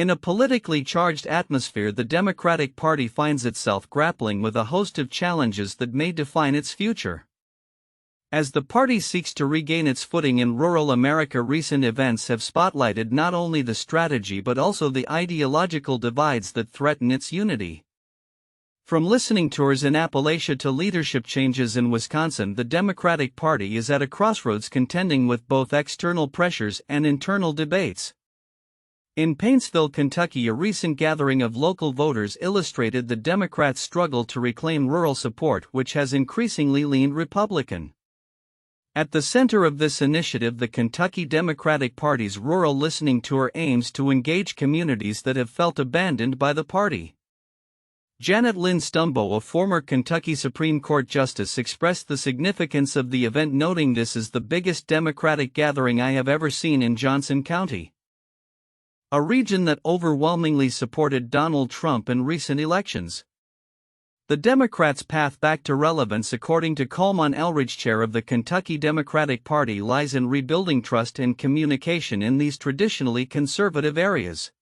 In a politically charged atmosphere, the Democratic Party finds itself grappling with a host of challenges that may define its future. As the party seeks to regain its footing in rural America, recent events have spotlighted not only the strategy but also the ideological divides that threaten its unity. From listening tours in Appalachia to leadership changes in Wisconsin, the Democratic Party is at a crossroads, contending with both external pressures and internal debates. In Paintsville, Kentucky, a recent gathering of local voters illustrated the Democrats' struggle to reclaim rural support, which has increasingly leaned Republican. At the center of this initiative, the Kentucky Democratic Party's Rural Listening Tour aims to engage communities that have felt abandoned by the party. Janet Lynn Stumbo, a former Kentucky Supreme Court justice, expressed the significance of the event, noting, "This is the biggest Democratic gathering I have ever seen in Johnson County, a region that overwhelmingly supported Donald Trump in recent elections." The Democrats' path back to relevance, according to Coleman Elridge, chair of the Kentucky Democratic Party, lies in rebuilding trust and communication in these traditionally conservative areas.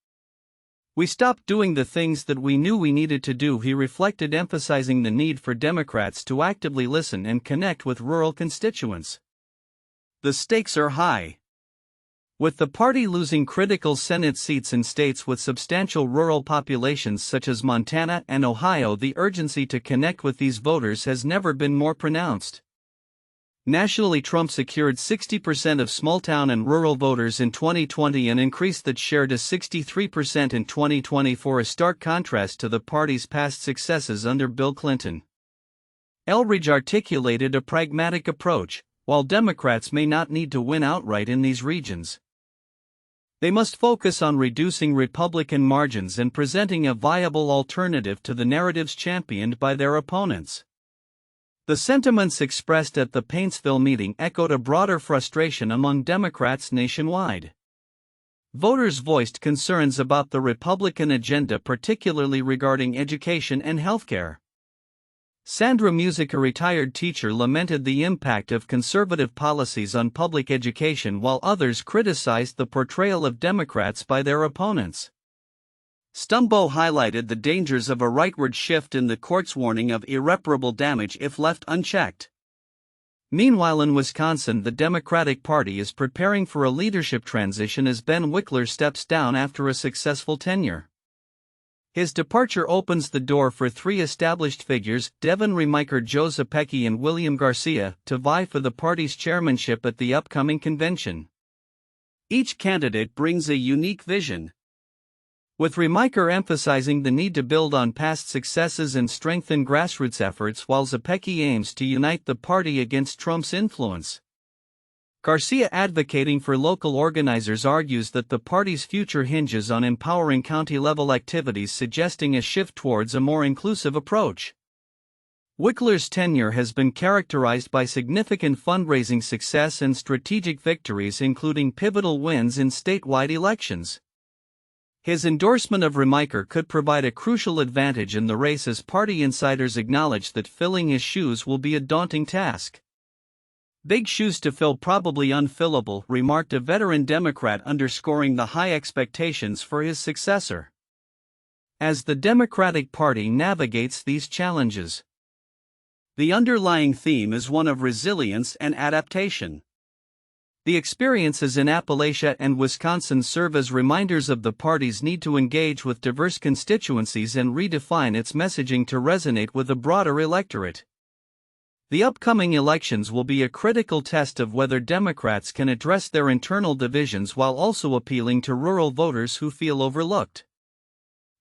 "We stopped doing the things that we knew we needed to do," he reflected, emphasizing the need for Democrats to actively listen and connect with rural constituents. The stakes are high. With the party losing critical Senate seats in states with substantial rural populations such as Montana and Ohio, the urgency to connect with these voters has never been more pronounced. Nationally, Trump secured 60% of small-town and rural voters in 2020 and increased that share to 63% in 2024, a stark contrast to the party's past successes under Bill Clinton. Elridge articulated a pragmatic approach. While Democrats may not need to win outright in these regions, they must focus on reducing Republican margins and presenting a viable alternative to the narratives championed by their opponents. The sentiments expressed at the Paintsville meeting echoed a broader frustration among Democrats nationwide. Voters voiced concerns about the Republican agenda, particularly regarding education and healthcare. Sandra Music, a retired teacher, lamented the impact of conservative policies on public education, while others criticized the portrayal of Democrats by their opponents. Stumbo highlighted the dangers of a rightward shift in the court's warning of irreparable damage if left unchecked. Meanwhile, in Wisconsin, the Democratic Party is preparing for a leadership transition as Ben Wikler steps down after a successful tenure. His departure opens the door for three established figures, Devin Remiker, Joe Zepecki, and William Garcia, to vie for the party's chairmanship at the upcoming convention. Each candidate brings a unique vision, with Remiker emphasizing the need to build on past successes and strengthen grassroots efforts, while Zepecki aims to unite the party against Trump's influence. Garcia, advocating for local organizers, argues that the party's future hinges on empowering county-level activities, suggesting a shift towards a more inclusive approach. Wikler's tenure has been characterized by significant fundraising success and strategic victories, including pivotal wins in statewide elections. His endorsement of Remiker could provide a crucial advantage in the race, as party insiders acknowledge that filling his shoes will be a daunting task. "Big shoes to fill, probably unfillable," remarked a veteran Democrat, underscoring the high expectations for his successor. As the Democratic Party navigates these challenges, the underlying theme is one of resilience and adaptation. The experiences in Appalachia and Wisconsin serve as reminders of the party's need to engage with diverse constituencies and redefine its messaging to resonate with a broader electorate. The upcoming elections will be a critical test of whether Democrats can address their internal divisions while also appealing to rural voters who feel overlooked.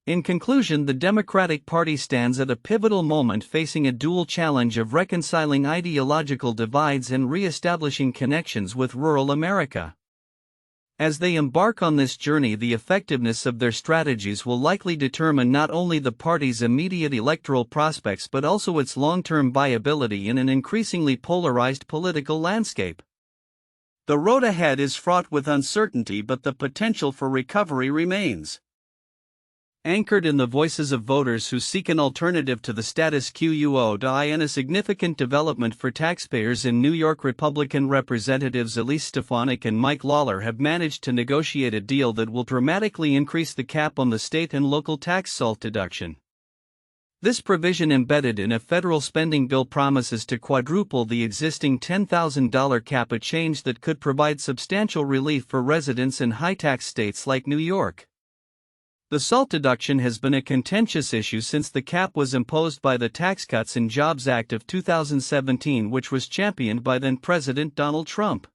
In conclusion, the Democratic Party stands at a pivotal moment, facing a dual challenge of reconciling ideological divides and re-establishing connections with rural America. As they embark on this journey, the effectiveness of their strategies will likely determine not only the party's immediate electoral prospects but also its long-term viability in an increasingly polarized political landscape. The road ahead is fraught with uncertainty, but the potential for recovery remains. Anchored in the voices of voters who seek an alternative to the status quo, and a significant development for taxpayers in New York, Republican Representatives Elise Stefanik and Mike Lawler have managed to negotiate a deal that will dramatically increase the cap on the state and local tax SALT deduction. This provision embedded in a federal spending bill promises to quadruple the existing $10,000 cap, a change that could provide substantial relief for residents in high-tax states like New York. The SALT deduction has been a contentious issue since the cap was imposed by the Tax Cuts and Jobs Act of 2017, which was championed by then-President Donald Trump.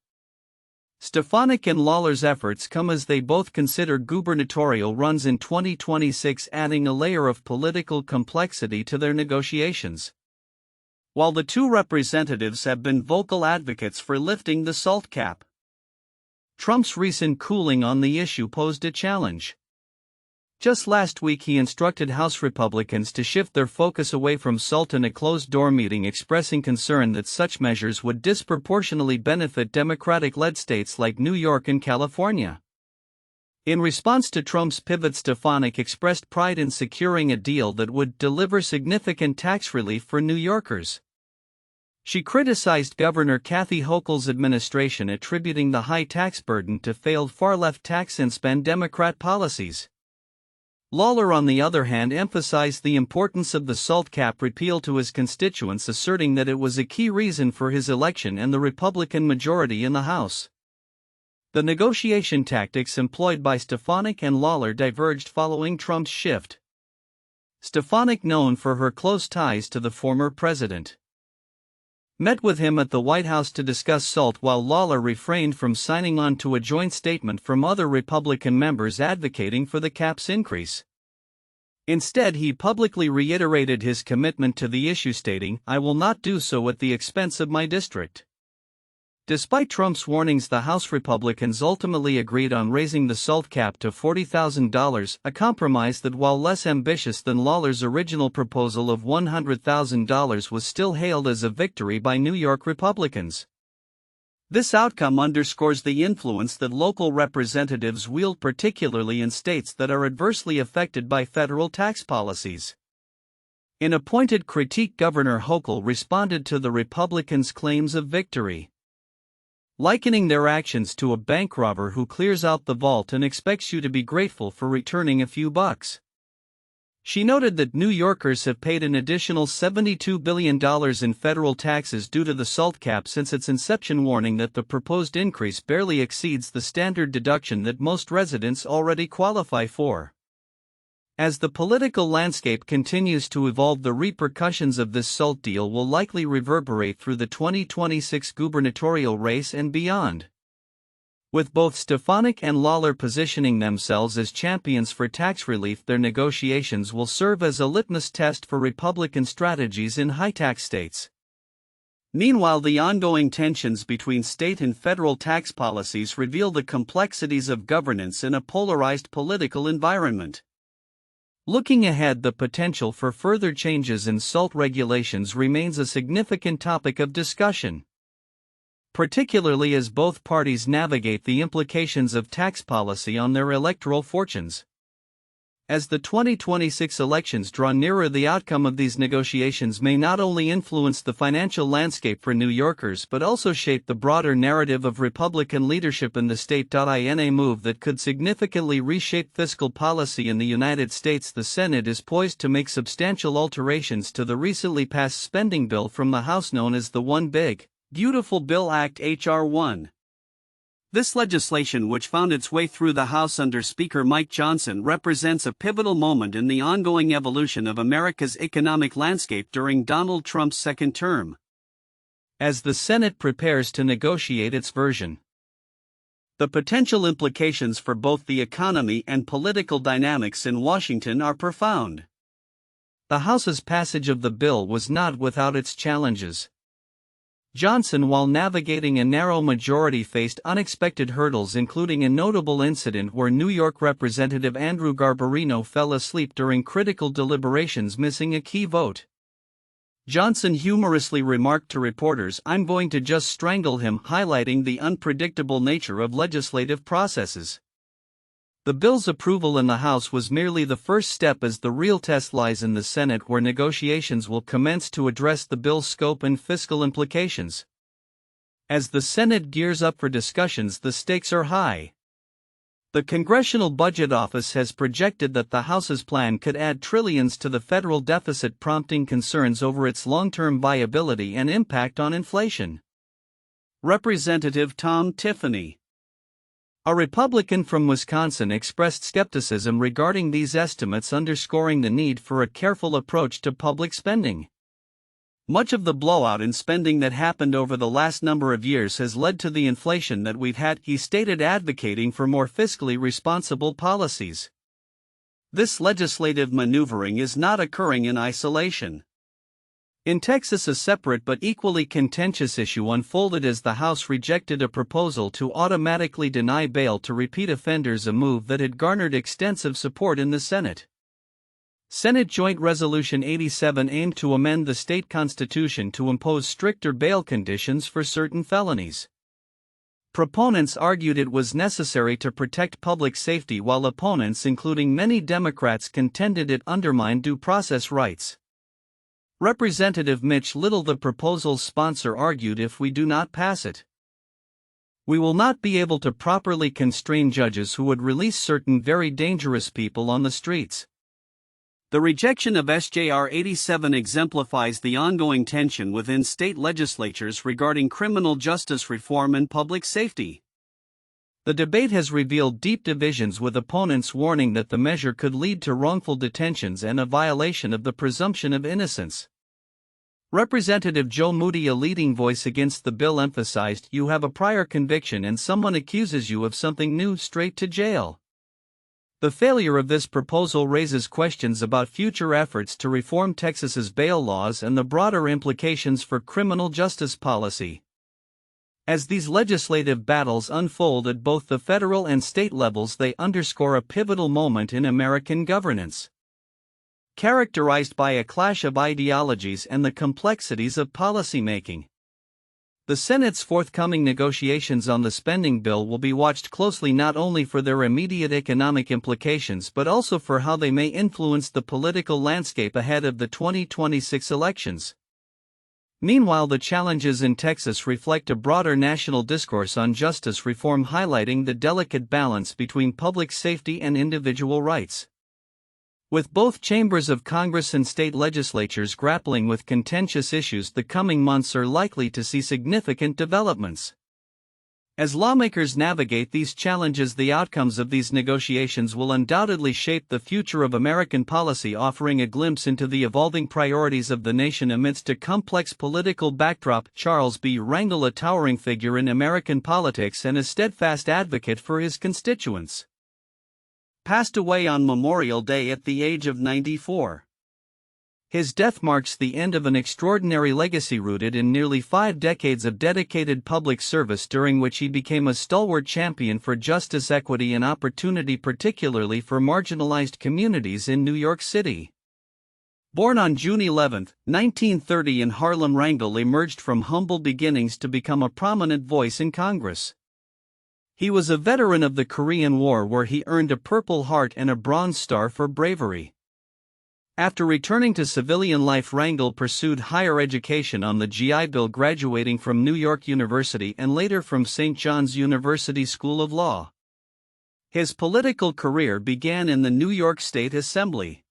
Stefanik and Lawler's efforts come as they both consider gubernatorial runs in 2026, adding a layer of political complexity to their negotiations. While the two representatives have been vocal advocates for lifting the SALT cap, Trump's recent cooling on the issue posed a challenge. Just last week he instructed House Republicans to shift their focus away from SALT in a closed-door meeting, expressing concern that such measures would disproportionately benefit Democratic-led states like New York and California. In response to Trump's pivot, Stefanik expressed pride in securing a deal that would deliver significant tax relief for New Yorkers. She criticized Governor Kathy Hochul's administration, attributing the high tax burden to failed far-left tax and spend Democrat policies. Lawler, on the other hand, emphasized the importance of the SALT cap repeal to his constituents, asserting that it was a key reason for his election and the Republican majority in the House. The negotiation tactics employed by Stefanik and Lawler diverged following Trump's shift. Stefanik, known for her close ties to the former president, met with him at the White House to discuss SALT, while Lawler refrained from signing on to a joint statement from other Republican members advocating for the cap's increase. Instead, he publicly reiterated his commitment to the issue, stating, "I will not do so at the expense of my district." Despite Trump's warnings, the House Republicans ultimately agreed on raising the SALT cap to $40,000, a compromise that, while less ambitious than Lawler's original proposal of $100,000, was still hailed as a victory by New York Republicans. This outcome underscores the influence that local representatives wield, particularly in states that are adversely affected by federal tax policies. In a pointed critique, Governor Hochul responded to the Republicans' claims of victory, likening their actions to a bank robber who clears out the vault and expects you to be grateful for returning a few bucks. She noted that New Yorkers have paid an additional $72 billion in federal taxes due to the SALT cap since its inception, warning that the proposed increase barely exceeds the standard deduction that most residents already qualify for. As the political landscape continues to evolve, the repercussions of this SALT deal will likely reverberate through the 2026 gubernatorial race and beyond. With both Stefanik and Lawler positioning themselves as champions for tax relief, their negotiations will serve as a litmus test for Republican strategies in high-tax states. Meanwhile, the ongoing tensions between state and federal tax policies reveal the complexities of governance in a polarized political environment. Looking ahead, the potential for further changes in SALT regulations remains a significant topic of discussion, particularly as both parties navigate the implications of tax policy on their electoral fortunes. As the 2026 elections draw nearer, the outcome of these negotiations may not only influence the financial landscape for New Yorkers but also shape the broader narrative of Republican leadership in the state. In a move that could significantly reshape fiscal policy in the United States, the Senate is poised to make substantial alterations to the recently passed spending bill from the House known as the One Big, Beautiful Bill Act H.R. 1. This legislation, which found its way through the House under Speaker Mike Johnson, represents a pivotal moment in the ongoing evolution of America's economic landscape during Donald Trump's second term. As the Senate prepares to negotiate its version, the potential implications for both the economy and political dynamics in Washington are profound. The House's passage of the bill was not without its challenges. Johnson, while navigating a narrow majority, faced unexpected hurdles, including a notable incident where New York Representative Andrew Garbarino fell asleep during critical deliberations, missing a key vote. Johnson humorously remarked to reporters, "I'm going to just strangle him," highlighting the unpredictable nature of legislative processes. The bill's approval in the House was merely the first step, as the real test lies in the Senate, where negotiations will commence to address the bill's scope and fiscal implications. As the Senate gears up for discussions, the stakes are high. The Congressional Budget Office has projected that the House's plan could add trillions to the federal deficit, prompting concerns over its long-term viability and impact on inflation. Representative Tom Tiffany, a Republican from Wisconsin, expressed skepticism regarding these estimates, underscoring the need for a careful approach to public spending. Much of the blowout in spending that happened over the last number of years has led to the inflation that we've had, he stated, advocating for more fiscally responsible policies. This legislative maneuvering is not occurring in isolation. In Texas, a separate but equally contentious issue unfolded as the House rejected a proposal to automatically deny bail to repeat offenders, a move that had garnered extensive support in the Senate. Senate Joint Resolution 87 aimed to amend the state constitution to impose stricter bail conditions for certain felonies. Proponents argued it was necessary to protect public safety, while opponents, including many Democrats, contended it undermined due process rights. Representative Mitch Little, the proposal's sponsor, argued, if we do not pass it, we will not be able to properly constrain judges who would release certain very dangerous people on the streets. The rejection of SJR 87 exemplifies the ongoing tension within state legislatures regarding criminal justice reform and public safety. The debate has revealed deep divisions, with opponents warning that the measure could lead to wrongful detentions and a violation of the presumption of innocence. Representative Joe Moody, a leading voice against the bill, emphasized, "You have a prior conviction and someone accuses you of something new, straight to jail." The failure of this proposal raises questions about future efforts to reform Texas's bail laws and the broader implications for criminal justice policy. As these legislative battles unfold at both the federal and state levels, they underscore a pivotal moment in American governance, characterized by a clash of ideologies and the complexities of policymaking. The Senate's forthcoming negotiations on the spending bill will be watched closely, not only for their immediate economic implications but also for how they may influence the political landscape ahead of the 2026 elections. Meanwhile, the challenges in Texas reflect a broader national discourse on justice reform, highlighting the delicate balance between public safety and individual rights. With both chambers of Congress and state legislatures grappling with contentious issues, the coming months are likely to see significant developments. As lawmakers navigate these challenges, the outcomes of these negotiations will undoubtedly shape the future of American policy, offering a glimpse into the evolving priorities of the nation amidst a complex political backdrop. Charles B. Rangel, a towering figure in American politics and a steadfast advocate for his constituents, passed away on Memorial Day at the age of 94. His death marks the end of an extraordinary legacy rooted in nearly 5 decades of dedicated public service, during which he became a stalwart champion for justice, equity, and opportunity, particularly for marginalized communities in New York City. Born on June 11, 1930 in Harlem, Rangel emerged from humble beginnings to become a prominent voice in Congress. He was a veteran of the Korean War, where he earned a Purple Heart and a Bronze Star for bravery. After returning to civilian life, Rangel pursued higher education on the GI Bill, graduating from New York University and later from St. John's University School of Law. His political career began in the New York State Assembly.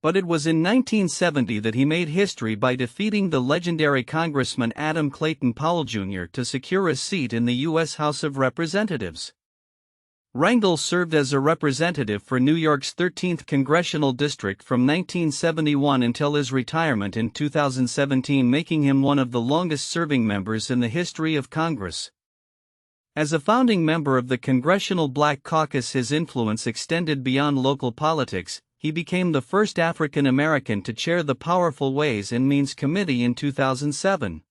But it was in 1970 that he made history by defeating the legendary Congressman Adam Clayton Powell Jr. to secure a seat in the U.S. House of Representatives. Rangel served as a representative for New York's 13th Congressional District from 1971 until his retirement in 2017, making him one of the longest-serving members in the history of Congress. As a founding member of the Congressional Black Caucus, his influence extended beyond local politics. He became the first African American to chair the powerful Ways and Means Committee in 2007.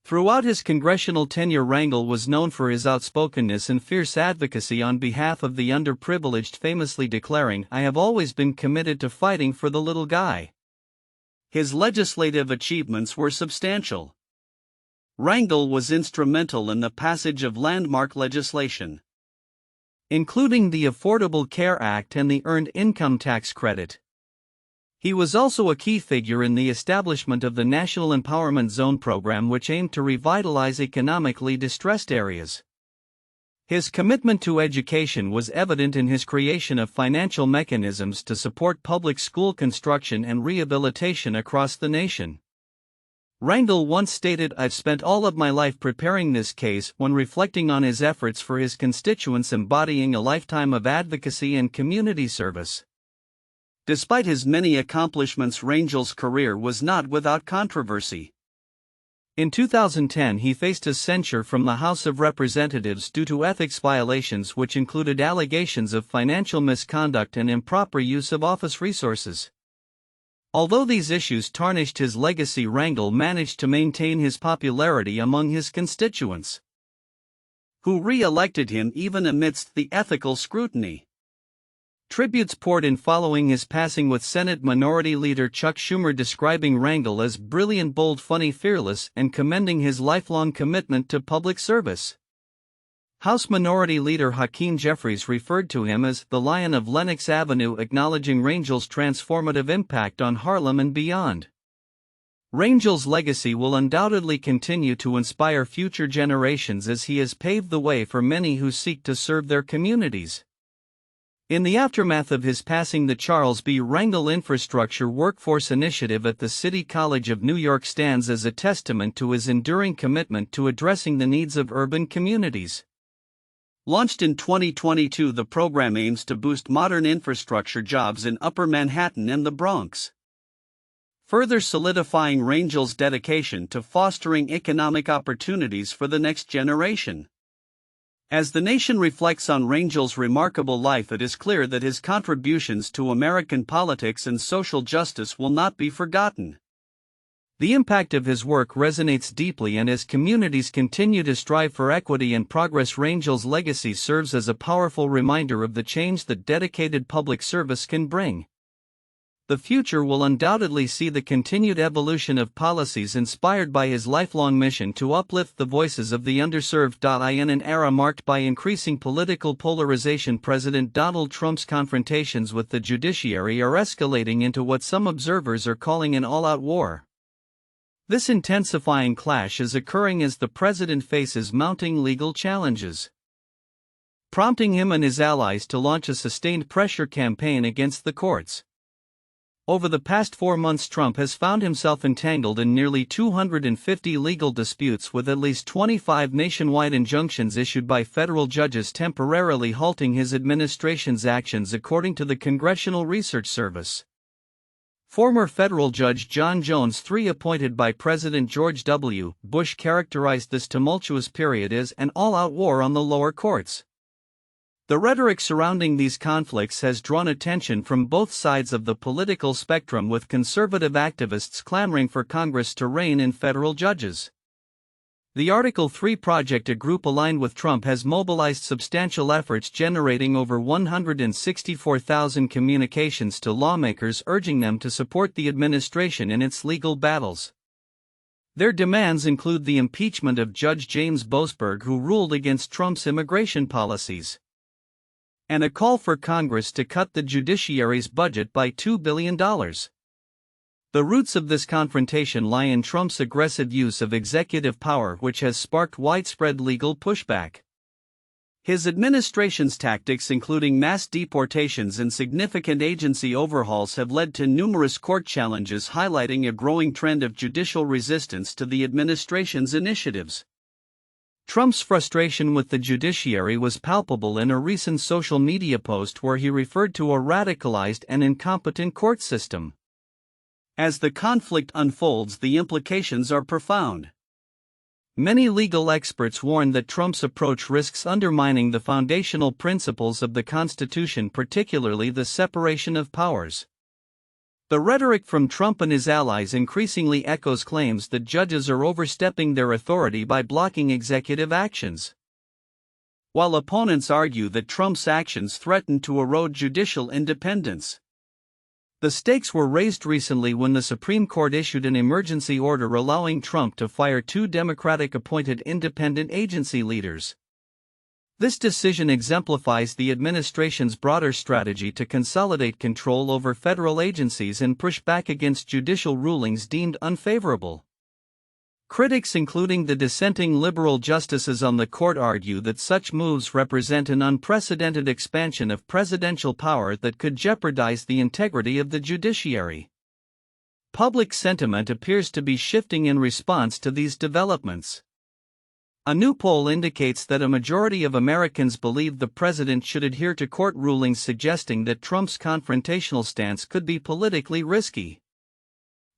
Throughout his congressional tenure, Rangel was known for his outspokenness and fierce advocacy on behalf of the underprivileged, famously declaring, "I have always been committed to fighting for the little guy." His legislative achievements were substantial. Rangel was instrumental in the passage of landmark legislation. including the Affordable Care Act and the Earned Income Tax Credit. He was also a key figure in the establishment of the National Empowerment Zone program, which aimed to revitalize economically distressed areas. His commitment to education was evident in his creation of financial mechanisms to support public school construction and rehabilitation across the nation. Rangel once stated, "I've spent all of my life preparing this case," when reflecting on his efforts for his constituents, embodying a lifetime of advocacy and community service. Despite his many accomplishments, Rangel's career was not without controversy. In 2010, he faced a censure from the House of Representatives due to ethics violations, which included allegations of financial misconduct and improper use of office resources. Although these issues tarnished his legacy, Rangel managed to maintain his popularity among his constituents, who re-elected him even amidst the ethical scrutiny. Tributes poured in following his passing, with Senate Minority Leader Chuck Schumer describing Rangel as brilliant, bold, funny, fearless, and commending his lifelong commitment to public service. House Minority Leader Hakeem Jeffries referred to him as the Lion of Lenox Avenue, acknowledging Rangel's transformative impact on Harlem and beyond. Rangel's legacy will undoubtedly continue to inspire future generations, as he has paved the way for many who seek to serve their communities. In the aftermath of his passing, the Charles B. Rangel Infrastructure Workforce Initiative at the City College of New York stands as a testament to his enduring commitment to addressing the needs of urban communities. Launched in 2022, the program aims to boost modern infrastructure jobs in Upper Manhattan and the Bronx, further solidifying Rangel's dedication to fostering economic opportunities for the next generation. As the nation reflects on Rangel's remarkable life, it is clear that his contributions to American politics and social justice will not be forgotten. The impact of his work resonates deeply, and as communities continue to strive for equity and progress, Rangel's legacy serves as a powerful reminder of the change that dedicated public service can bring. The future will undoubtedly see the continued evolution of policies inspired by his lifelong mission to uplift the voices of the underserved. In an era marked by increasing political polarization, President Donald Trump's confrontations with the judiciary are escalating into what some observers are calling an all-out war. This intensifying clash is occurring as the president faces mounting legal challenges, prompting him and his allies to launch a sustained pressure campaign against the courts. Over the past 4 months, Trump has found himself entangled in nearly 250 legal disputes, with at least 25 nationwide injunctions issued by federal judges temporarily halting his administration's actions, according to the Congressional Research Service. Former federal Judge John Jones III, appointed by President George W. Bush, characterized this tumultuous period as an all-out war on the lower courts. The rhetoric surrounding these conflicts has drawn attention from both sides of the political spectrum, with conservative activists clamoring for Congress to rein in federal judges. The Article 3 Project, a group aligned with Trump, has mobilized substantial efforts, generating over 164,000 communications to lawmakers urging them to support the administration in its legal battles. Their demands include the impeachment of Judge James Boasberg, who ruled against Trump's immigration policies, and a call for Congress to cut the judiciary's budget by $2 billion. The roots of this confrontation lie in Trump's aggressive use of executive power, which has sparked widespread legal pushback. His administration's tactics, including mass deportations and significant agency overhauls, have led to numerous court challenges, highlighting a growing trend of judicial resistance to the administration's initiatives. Trump's frustration with the judiciary was palpable in a recent social media post where he referred to a radicalized and incompetent court system. As the conflict unfolds, the implications are profound. Many legal experts warn that Trump's approach risks undermining the foundational principles of the Constitution, particularly the separation of powers. The rhetoric from Trump and his allies increasingly echoes claims that judges are overstepping their authority by blocking executive actions, while opponents argue that Trump's actions threaten to erode judicial independence. The stakes were raised recently when the Supreme Court issued an emergency order allowing Trump to fire 2 Democratic-appointed independent agency leaders. This decision exemplifies the administration's broader strategy to consolidate control over federal agencies and push back against judicial rulings deemed unfavorable. Critics, including the dissenting liberal justices on the court, argue that such moves represent an unprecedented expansion of presidential power that could jeopardize the integrity of the judiciary. Public sentiment appears to be shifting in response to these developments. A new poll indicates that a majority of Americans believe the president should adhere to court rulings, suggesting that Trump's confrontational stance could be politically risky.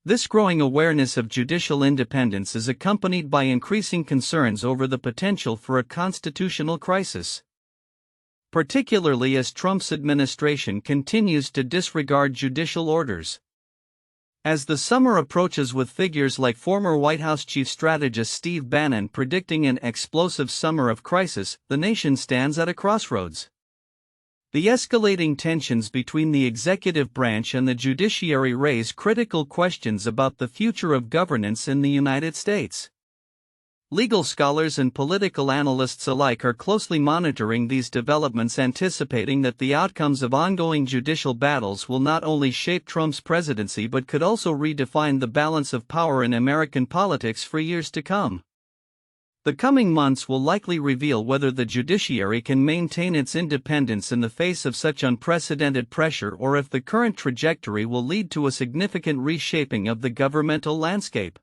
This growing awareness of judicial independence is accompanied by increasing concerns over the potential for a constitutional crisis, particularly as Trump's administration continues to disregard judicial orders. As the summer approaches, with figures like former White House chief strategist Steve Bannon predicting an explosive summer of crisis, the nation stands at a crossroads. The escalating tensions between the executive branch and the judiciary raise critical questions about the future of governance in the United States. Legal scholars and political analysts alike are closely monitoring these developments, anticipating that the outcomes of ongoing judicial battles will not only shape Trump's presidency but could also redefine the balance of power in American politics for years to come. The coming months will likely reveal whether the judiciary can maintain its independence in the face of such unprecedented pressure, or if the current trajectory will lead to a significant reshaping of the governmental landscape.